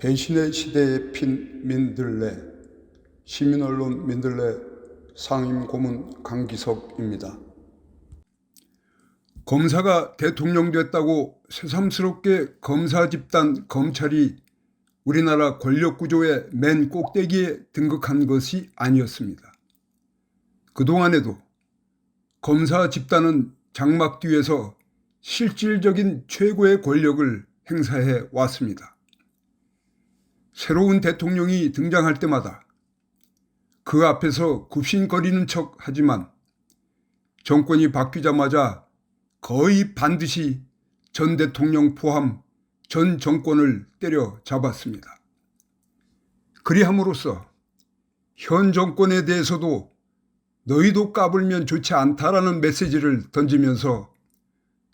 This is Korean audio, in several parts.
배신의 시대에 핀 민들레, 시민언론 민들레 상임고문 강기석입니다. 검사가 대통령 됐다고 새삼스럽게 검사 집단 검찰이 우리나라 권력구조의 맨 꼭대기에 등극한 것이 아니었습니다. 그동안에도 검사 집단은 장막 뒤에서 실질적인 최고의 권력을 행사해 왔습니다. 새로운 대통령이 등장할 때마다 그 앞에서 굽신거리는 척 하지만 정권이 바뀌자마자 거의 반드시 전 대통령 포함 전 정권을 때려잡았습니다. 그리함으로써 현 정권에 대해서도 너희도 까불면 좋지 않다라는 메시지를 던지면서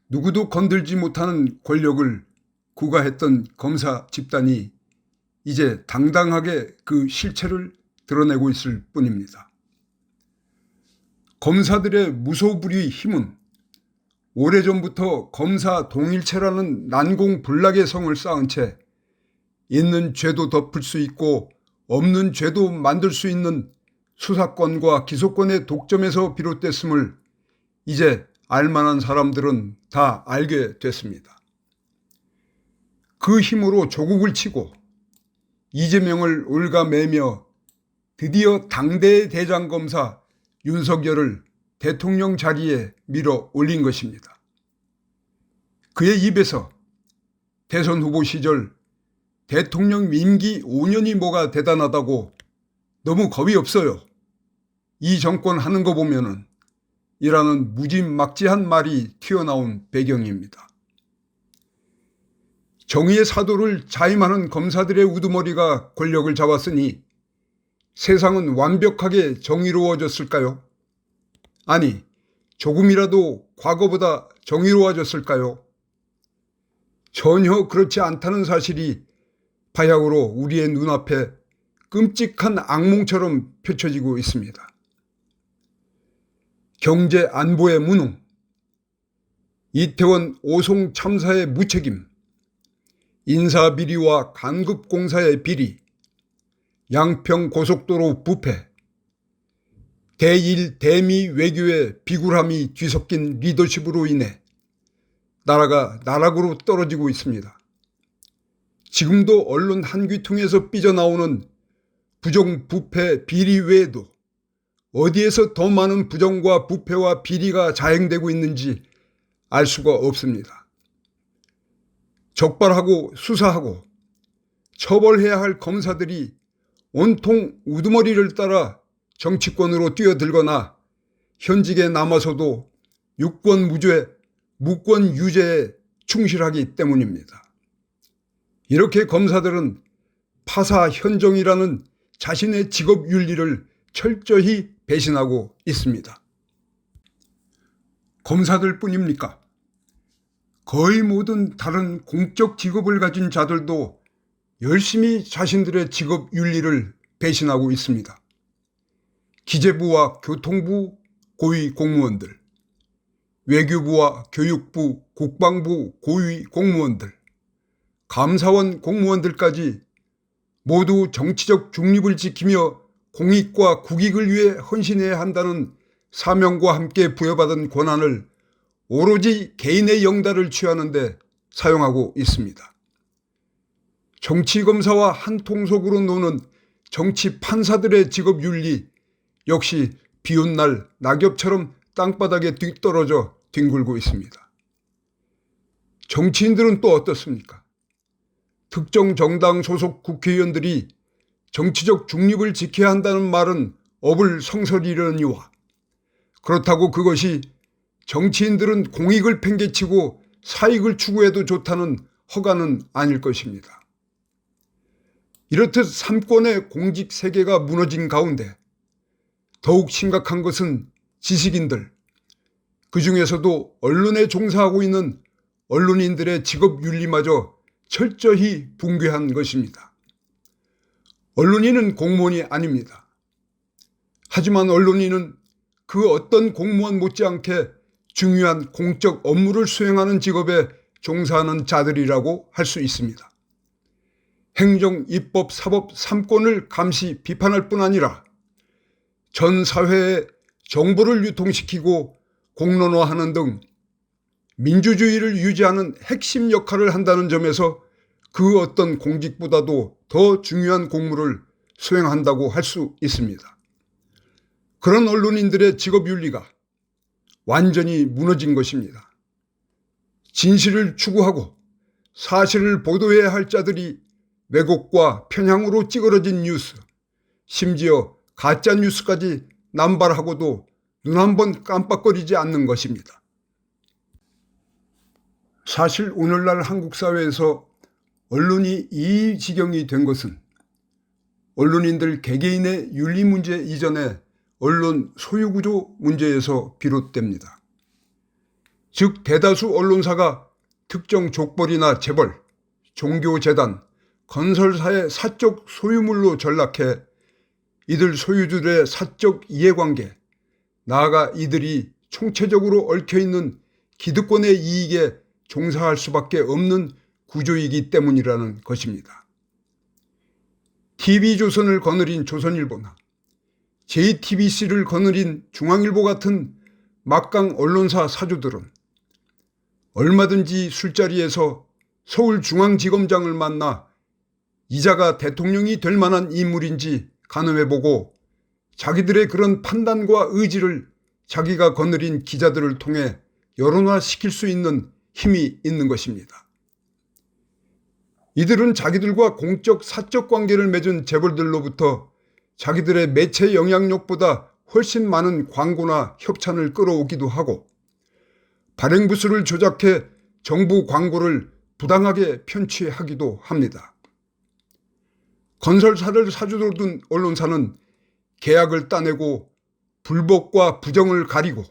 누구도 건들지 못하는 권력을 구가했던 검사 집단이 이제 당당하게 그 실체를 드러내고 있을 뿐입니다. 검사들의 무소불위 힘은 오래전부터 검사 동일체라는 난공불락의 성을 쌓은 채 있는 죄도 덮을 수 있고 없는 죄도 만들 수 있는 수사권과 기소권의 독점에서 비롯됐음을 이제 알만한 사람들은 다 알게 됐습니다. 그 힘으로 조국을 치고 이재명을 올가매며 드디어 당대의 대장검사 윤석열을 대통령 자리에 밀어 올린 것입니다. 그의 입에서 대선 후보 시절 대통령 임기 5년이 뭐가 대단하다고 너무 겁이 없어요. 이 정권 하는 거 보면은 이라는 무지막지한 말이 튀어나온 배경입니다. 정의의 사도를 자임하는 검사들의 우두머리가 권력을 잡았으니 세상은 완벽하게 정의로워졌을까요? 아니, 조금이라도 과거보다 정의로워졌을까요? 전혀 그렇지 않다는 사실이 바야흐로 우리의 눈앞에 끔찍한 악몽처럼 펼쳐지고 있습니다. 경제 안보의 무능, 이태원 오송 참사의 무책임, 인사비리와 간급공사의 비리, 양평 고속도로 부패, 대일 대미 외교의 비굴함이 뒤섞인 리더십으로 인해 나라가 나락으로 떨어지고 있습니다. 지금도 언론 한 귀퉁에서 삐져나오는 부정, 부패, 비리 외에도 어디에서 더 많은 부정과 부패와 비리가 자행되고 있는지 알 수가 없습니다. 적발하고 수사하고 처벌해야 할 검사들이 온통 우두머리를 따라 정치권으로 뛰어들거나 현직에 남아서도 유권무죄, 무권유죄에 충실하기 때문입니다. 이렇게 검사들은 파사현정이라는 자신의 직업윤리를 철저히 배신하고 있습니다. 검사들뿐입니까? 거의 모든 다른 공적 직업을 가진 자들도 열심히 자신들의 직업윤리를 배신하고 있습니다. 기재부와 교통부 고위 공무원들, 외교부와 교육부, 국방부 고위 공무원들, 감사원 공무원들까지 모두 정치적 중립을 지키며 공익과 국익을 위해 헌신해야 한다는 사명과 함께 부여받은 권한을 오로지 개인의 영달을 취하는 데 사용하고 있습니다. 정치검사와 한 통속으로 노는 정치 판사들의 직업윤리 역시 비온 날 낙엽처럼 땅바닥에 뒤떨어져 뒹굴고 있습니다. 정치인들은 또 어떻습니까? 특정 정당 소속 국회의원들이 정치적 중립을 지켜야 한다는 말은 어불성설이려니와 그렇다고 그것이 정치인들은 공익을 팽개치고 사익을 추구해도 좋다는 허가는 아닐 것입니다. 이렇듯 삼권의 공직 세계가 무너진 가운데 더욱 심각한 것은 지식인들, 그 중에서도 언론에 종사하고 있는 언론인들의 직업윤리마저 철저히 붕괴한 것입니다. 언론인은 공무원이 아닙니다. 하지만 언론인은 그 어떤 공무원 못지않게 중요한 공적 업무를 수행하는 직업에 종사하는 자들이라고 할 수 있습니다. 행정, 입법, 사법 3권을 감시 비판할 뿐 아니라 전 사회에 정보를 유통시키고 공론화하는 등 민주주의를 유지하는 핵심 역할을 한다는 점에서 그 어떤 공직보다도 더 중요한 공무를 수행한다고 할 수 있습니다. 그런 언론인들의 직업윤리가 완전히 무너진 것입니다. 진실을 추구하고 사실을 보도해야 할 자들이 왜곡과 편향으로 찌그러진 뉴스, 심지어 가짜 뉴스까지 남발하고도 눈 한 번 깜빡거리지 않는 것입니다. 사실 오늘날 한국 사회에서 언론이 이 지경이 된 것은 언론인들 개개인의 윤리 문제 이전에 언론 소유구조 문제에서 비롯됩니다. 즉 대다수 언론사가 특정 족벌이나 재벌, 종교재단, 건설사의 사적 소유물로 전락해 이들 소유주들의 사적 이해관계, 나아가 이들이 총체적으로 얽혀있는 기득권의 이익에 종사할 수밖에 없는 구조이기 때문이라는 것입니다. TV조선을 거느린 조선일보나 JTBC를 거느린 중앙일보 같은 막강 언론사 사주들은 얼마든지 술자리에서 서울중앙지검장을 만나 이자가 대통령이 될 만한 인물인지 가늠해보고 자기들의 그런 판단과 의지를 자기가 거느린 기자들을 통해 여론화시킬 수 있는 힘이 있는 것입니다. 이들은 자기들과 공적 사적 관계를 맺은 재벌들로부터 자기들의 매체 영향력보다 훨씬 많은 광고나 협찬을 끌어오기도 하고 발행부수를 조작해 정부 광고를 부당하게 편취하기도 합니다. 건설사를 사주로 둔 언론사는 계약을 따내고 불법과 부정을 가리고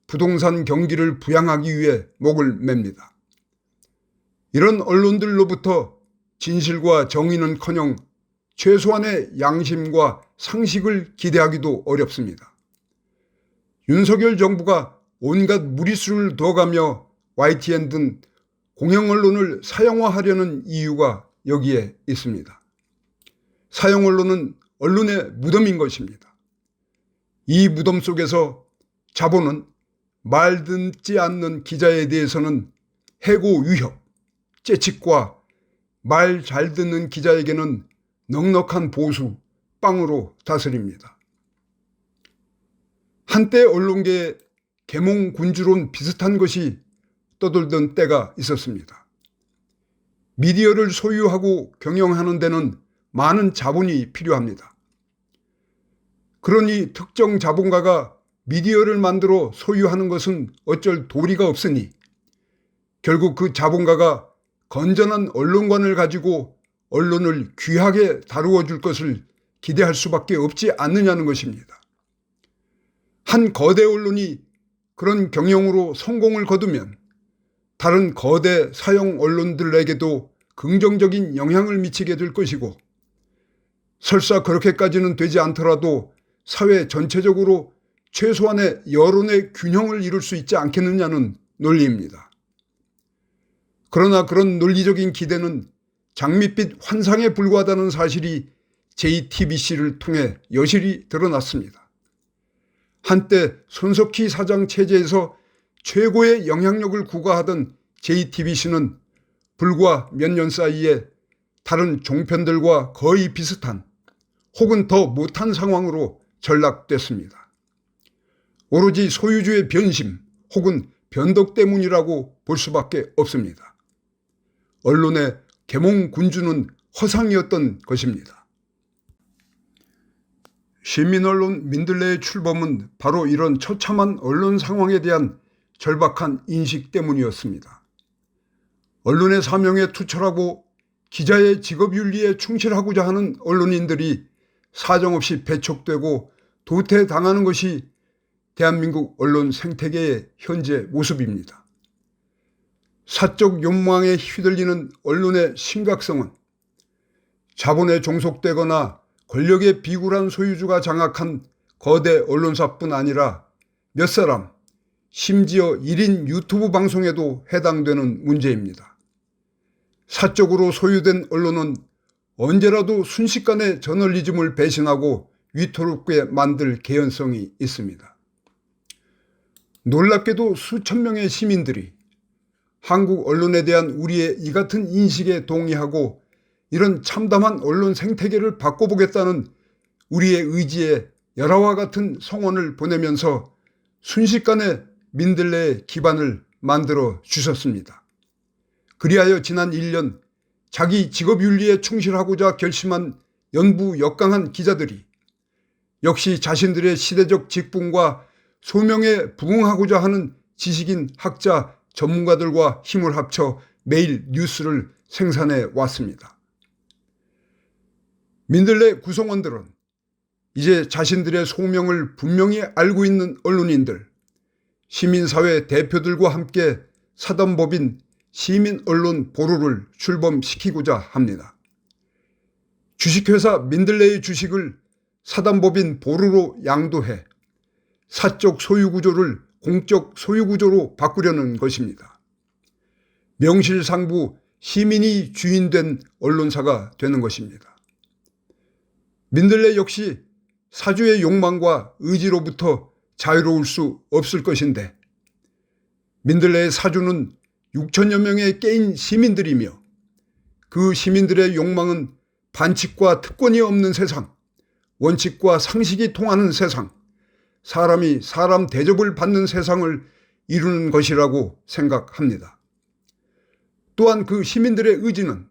부동산 경기를 부양하기 위해 목을 맵니다. 이런 언론들로부터 진실과 정의는커녕 최소한의 양심과 상식을 기대하기도 어렵습니다. 윤석열 정부가 온갖 무리수를 둬가며 YTN 등 공영언론을 사형화하려는 이유가 여기에 있습니다. 사형언론은 언론의 무덤인 것입니다. 이 무덤 속에서 자본은 말 듣지 않는 기자에 대해서는 해고 위협, 채찍과 말 잘 듣는 기자에게는 넉넉한 보수, 빵으로 다스립니다. 한때 언론계에 계몽군주론 비슷한 것이 떠돌던 때가 있었습니다. 미디어를 소유하고 경영하는 데는 많은 자본이 필요합니다. 그러니 특정 자본가가 미디어를 만들어 소유하는 것은 어쩔 도리가 없으니 결국 그 자본가가 건전한 언론관을 가지고 언론을 귀하게 다루어 줄 것을 기대할 수밖에 없지 않느냐는 것입니다. 한 거대 언론이 그런 경영으로 성공을 거두면 다른 거대 사형 언론들에게도 긍정적인 영향을 미치게 될 것이고 설사 그렇게까지는 되지 않더라도 사회 전체적으로 최소한의 여론의 균형을 이룰 수 있지 않겠느냐는 논리입니다. 그러나 그런 논리적인 기대는 장밋빛 환상에 불과하다는 사실이 JTBC를 통해 여실히 드러났습니다. 한때 손석희 사장 체제에서 최고의 영향력을 구가하던 JTBC는 불과 몇 년 사이에 다른 종편들과 거의 비슷한 혹은 더 못한 상황으로 전락됐습니다. 오로지 소유주의 변심 혹은 변덕 때문이라고 볼 수밖에 없습니다. 언론의 계몽군주는 허상이었던 것입니다. 시민언론 민들레의 출범은 바로 이런 처참한 언론 상황에 대한 절박한 인식 때문이었습니다. 언론의 사명에 투철하고 기자의 직업윤리에 충실하고자 하는 언론인들이 사정없이 배척되고 도태당하는 것이 대한민국 언론 생태계의 현재 모습입니다. 사적 욕망에 휘둘리는 언론의 심각성은 자본에 종속되거나 권력의 비굴한 소유주가 장악한 거대 언론사뿐 아니라 몇 사람, 심지어 1인 유튜브 방송에도 해당되는 문제입니다. 사적으로 소유된 언론은 언제라도 순식간에 저널리즘을 배신하고 위태롭게 만들 개연성이 있습니다. 놀랍게도 수천 명의 시민들이 한국 언론에 대한 우리의 이 같은 인식에 동의하고 이런 참담한 언론 생태계를 바꿔보겠다는 우리의 의지에 열화와 같은 성원을 보내면서 순식간에 민들레의 기반을 만들어 주셨습니다. 그리하여 지난 1년 자기 직업윤리에 충실하고자 결심한 연부 역강한 기자들이 역시 자신들의 시대적 직분과 소명에 부응하고자 하는 지식인, 학자, 전문가들과 힘을 합쳐 매일 뉴스를 생산해 왔습니다. 민들레 구성원들은 이제 자신들의 소명을 분명히 알고 있는 언론인들, 시민사회 대표들과 함께 사단법인 시민언론 보루를 출범시키고자 합니다. 주식회사 민들레의 주식을 사단법인 보루로 양도해 사적 소유구조를 공적 소유구조로 바꾸려는 것입니다. 명실상부 시민이 주인된 언론사가 되는 것입니다. 민들레 역시 사주의 욕망과 의지로부터 자유로울 수 없을 것인데 민들레의 사주는 6천여 명의 깨인 시민들이며 그 시민들의 욕망은 반칙과 특권이 없는 세상, 원칙과 상식이 통하는 세상, 사람이 사람 대접을 받는 세상을 이루는 것이라고 생각합니다. 또한 그 시민들의 의지는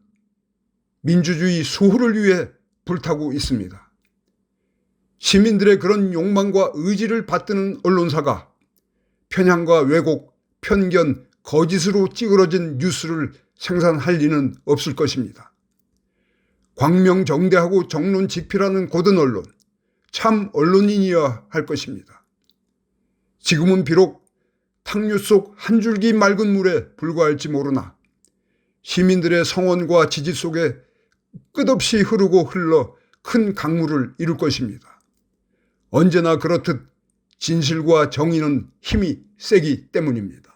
민주주의 수호를 위해 불타고 있습니다. 시민들의 그런 욕망과 의지를 받드는 언론사가 편향과 왜곡, 편견, 거짓으로 찌그러진 뉴스를 생산할 리는 없을 것입니다. 광명정대하고 정론직필하는 고든 언론, 참 언론인이어야 할 것입니다. 지금은 비록 탕류 속 한 줄기 맑은 물에 불과할지 모르나 시민들의 성원과 지지 속에 끝없이 흐르고 흘러 큰 강물을 이룰 것입니다. 언제나 그렇듯 진실과 정의는 힘이 세기 때문입니다.